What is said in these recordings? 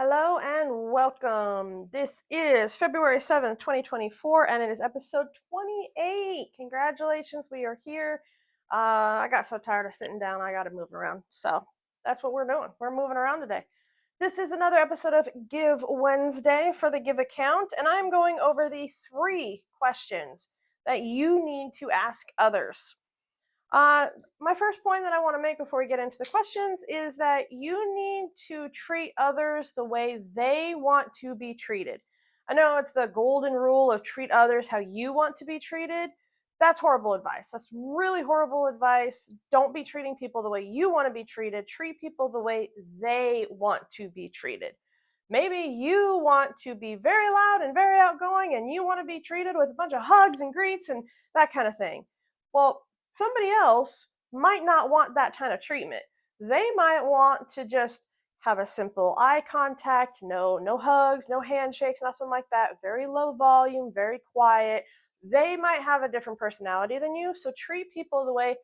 Hello and welcome. This is February 7th, 2024, and it is episode 28. Congratulations, we are here. I got so tired of sitting down, I got to move around. So that's what we're doing. We're moving around today. This is another episode of Give Wednesday for the Give account, and I'm going over the 3 questions that you need to ask others. My first point that I want to make before we get into the questions is that you need to treat others the way they want to be treated. I know it's the golden rule of treat others how you want to be treated. That's horrible advice. That's really horrible advice. Don't be treating people the way you want to be treated. Treat people the way they want to be treated. Maybe you want to be very loud and very outgoing and you want to be treated with a bunch of hugs and greets and that kind of thing. Well, somebody else might not want that kind of treatment. They might want to just have a simple eye contact, no hugs, no handshakes, nothing like that. Very low volume, very quiet. They might have a different personality than you, so treat people the way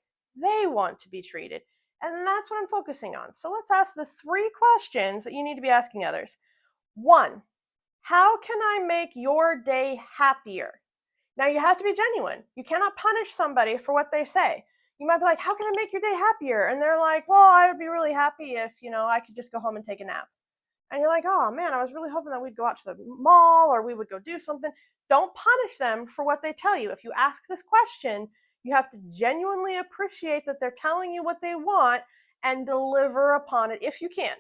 they want to be treated. And that's what I'm focusing on. So let's ask the 3 questions that you need to be asking others. 1, how can I make your day happier? Now you have to be genuine. You cannot punish somebody for what they say. You might be like, how can I make your day happier? And they're like, well, I would be really happy if, I could just go home and take a nap. And you're like, oh man, I was really hoping that we'd go out to the mall or we would go do something. Don't punish them for what they tell you. If you ask this question, you have to genuinely appreciate that they're telling you what they want and deliver upon it if you can.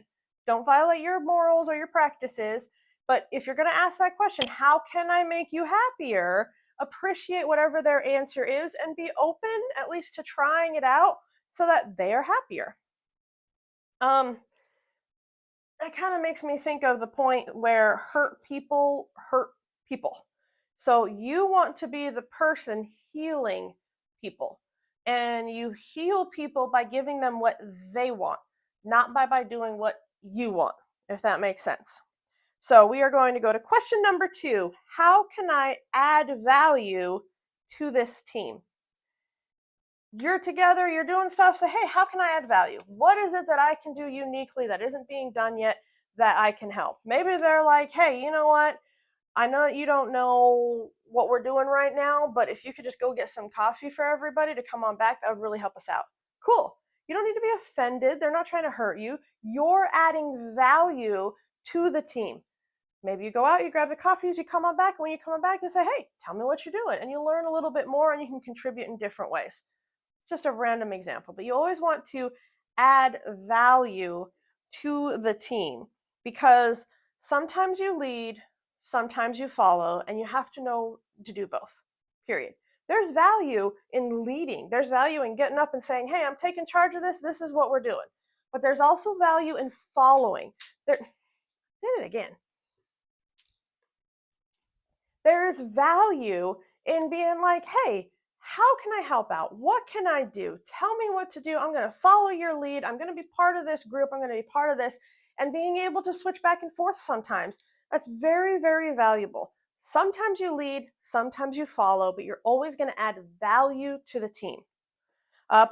Don't violate your morals or your practices. But if you're going to ask that question, how can I make you happier? Appreciate whatever their answer is and be open at least to trying it out so that they are happier. It kind of makes me think of the point where hurt people hurt people. So you want to be the person healing people. And you heal people by giving them what they want, not by doing what you want, if that makes sense. So we are going to go to question number 2. How can I add value to this team? You're together, you're doing stuff, say, hey, how can I add value? What is it that I can do uniquely that isn't being done yet that I can help? Maybe they're like, hey, you know what? I know that you don't know what we're doing right now, but if you could just go get some coffee for everybody to come on back, that would really help us out. Cool. You don't need to be offended. They're not trying to hurt you. You're adding value to the team. Maybe you go out, you grab the coffees, you come on back, and when you come on back, you say, hey, tell me what you're doing. And you learn a little bit more and you can contribute in different ways. It's just a random example, but you always want to add value to the team because sometimes you lead, sometimes you follow, and you have to know to do both, period. There's value in leading. There's value in getting up and saying, hey, I'm taking charge of this. This is what we're doing. But there's also value in following. Did it again. There is value in being like, hey, how can I help out? What can I do? Tell me what to do. I'm going to follow your lead. I'm going to be part of this group. I'm going to be part of this. And being able to switch back and forth sometimes, that's very, very valuable. Sometimes you lead, sometimes you follow, but you're always going to add value to the team.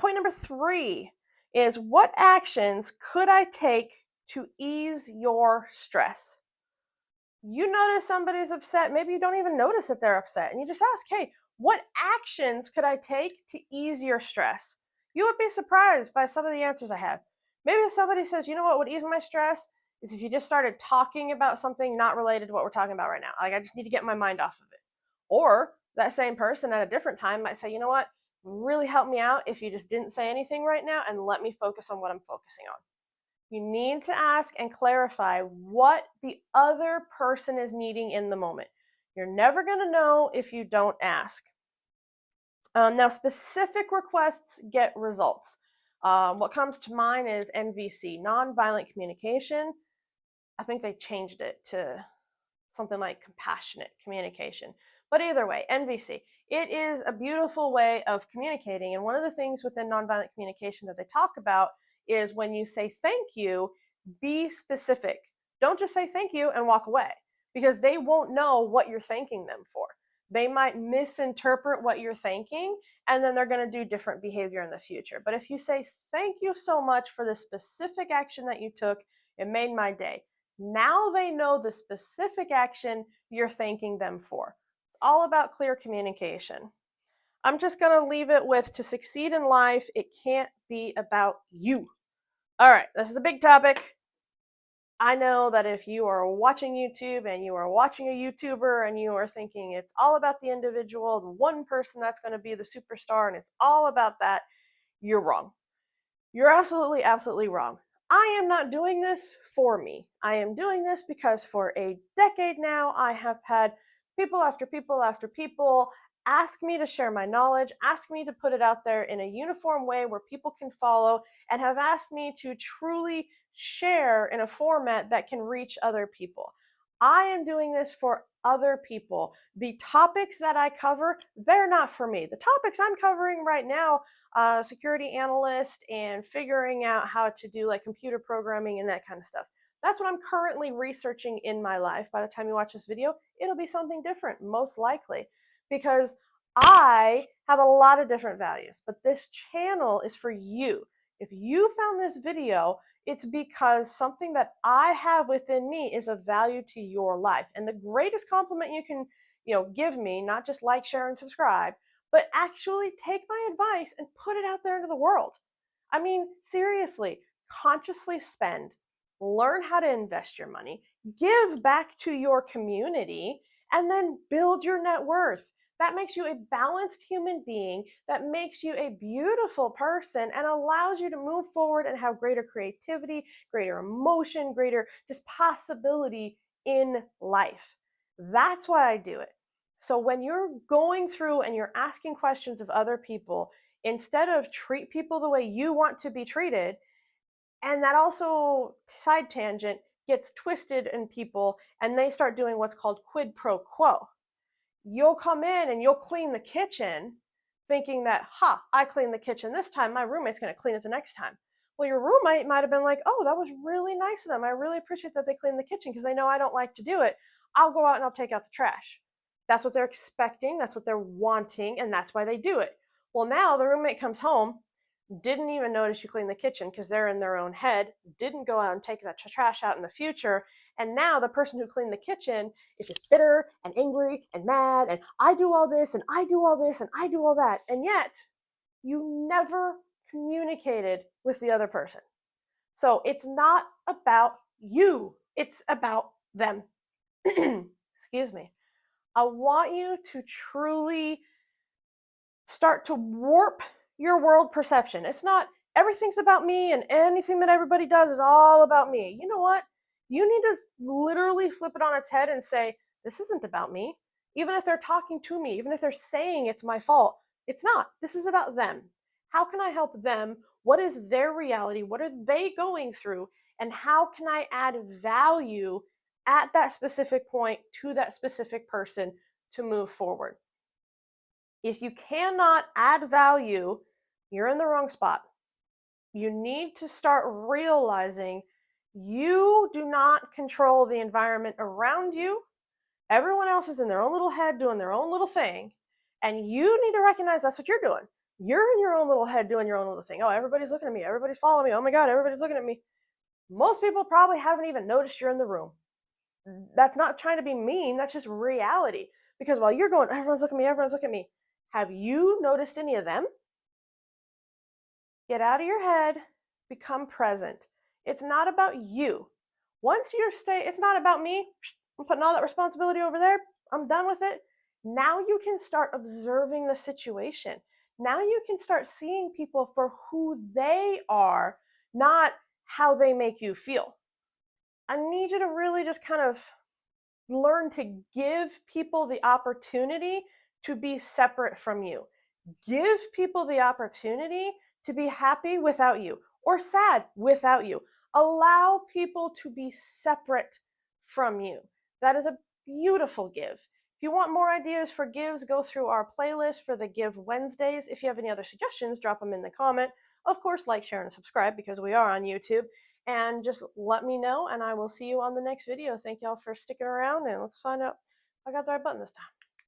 Point number 3 is, what actions could I take to ease your stress? You notice somebody's upset, maybe you don't even notice that they're upset, and you just ask, hey, what actions could I take to ease your stress? You would be surprised by some of the answers I have. Maybe if somebody says, you know what would ease my stress is if you just started talking about something not related to what we're talking about right now. Like, I just need to get my mind off of it. Or that same person at a different time might say, you know what, really help me out if you just didn't say anything right now and let me focus on what I'm focusing on. You need to ask and clarify what the other person is needing in the moment. You're never going to know if you don't ask. Now, specific requests get results. What comes to mind is NVC, nonviolent communication. I think they changed it to something like compassionate communication. But either way, NVC. It is a beautiful way of communicating. And one of the things within nonviolent communication that they talk about is when you say thank you, be specific. Don't just say thank you and walk away, because they won't know what you're thanking them for. They might misinterpret what you're thanking, and then they're going to do different behavior in the future. But if you say thank you so much for the specific action that you took, it made my day. Now they know the specific action you're thanking them for. It's all about clear communication. I'm just going to leave it with, to succeed in life, it can't be about you. All right, this is a big topic. I know that if you are watching YouTube and you are watching a YouTuber and you are thinking it's all about the individual, the one person that's going to be the superstar, and it's all about that, you're wrong. You're absolutely, absolutely wrong. I am not doing this for me. I am doing this because for a decade now, I have had people after people after people ask me to share my knowledge, ask me to put it out there in a uniform way where people can follow, and have asked me to truly share in a format that can reach other people. I am doing this for other people. The topics that I cover, they're not for me. The topics I'm covering right now, security analyst and figuring out how to do like computer programming and that kind of stuff. That's what I'm currently researching in my life. By the time you watch this video, it'll be something different, most likely, because I have a lot of different values, but this channel is for you. If you found this video, it's because something that I have within me is of value to your life. And the greatest compliment you can, give me, not just like, share, and subscribe, but actually take my advice and put it out there into the world. I mean, seriously, consciously spend, learn how to invest your money, give back to your community, and then build your net worth. That makes you a balanced human being, that makes you a beautiful person, and allows you to move forward and have greater creativity, greater emotion, greater just possibility in life. That's why I do it. So when you're going through and you're asking questions of other people, instead of treat people the way you want to be treated, and that also, side tangent, gets twisted in people and they start doing what's called quid pro quo. You'll come in and you'll clean the kitchen thinking that, I cleaned the kitchen this time, my roommate's going to clean it the next time. Well, your roommate might have been like, oh, that was really nice of them. I really appreciate that they cleaned the kitchen because they know I don't like to do it. I'll go out and I'll take out the trash. That's what they're expecting. That's what they're wanting. And that's why they do it. Well, now the roommate comes home, didn't even notice you clean the kitchen because they're in their own head, didn't go out and take that trash out in the future. And now the person who cleaned the kitchen is just bitter and angry and mad. And I do all this and I do all this and I do all that. And yet you never communicated with the other person. So it's not about you. It's about them. Excuse me. I want you to truly start to warp your world perception. It's not everything's about me and anything that everybody does is all about me. You know what? You need to literally flip it on its head and say, this isn't about me. Even if they're talking to me, even if they're saying it's my fault, it's not. This is about them. How can I help them? What is their reality? What are they going through? And how can I add value at that specific point to that specific person to move forward? If you cannot add value, you're in the wrong spot. You need to start realizing you do not control the environment around you. Everyone else is in their own little head doing their own little thing. And you need to recognize that's what you're doing. You're in your own little head doing your own little thing. Oh, everybody's looking at me. Everybody's following me. Oh my God, everybody's looking at me. Most people probably haven't even noticed you're in the room. That's not trying to be mean. That's just reality. Because while you're going, everyone's looking at me, everyone's looking at me. Have you noticed any of them? Get out of your head, become present. It's not about you. Once you're it's not about me. I'm putting all that responsibility over there. I'm done with it. Now you can start observing the situation. Now you can start seeing people for who they are, not how they make you feel. I need you to really just kind of learn to give people the opportunity to be separate from you. Give people the opportunity to be happy without you or sad without you. Allow people to be separate from you. That is a beautiful give. If you want more ideas for gives, go through our playlist for the Give Wednesdays. If you have any other suggestions, drop them in the comment. Of course, like, share, and subscribe because we are on YouTube. And just let me know, and I will see you on the next video. Thank y'all for sticking around, and let's find out if I got the right button this time.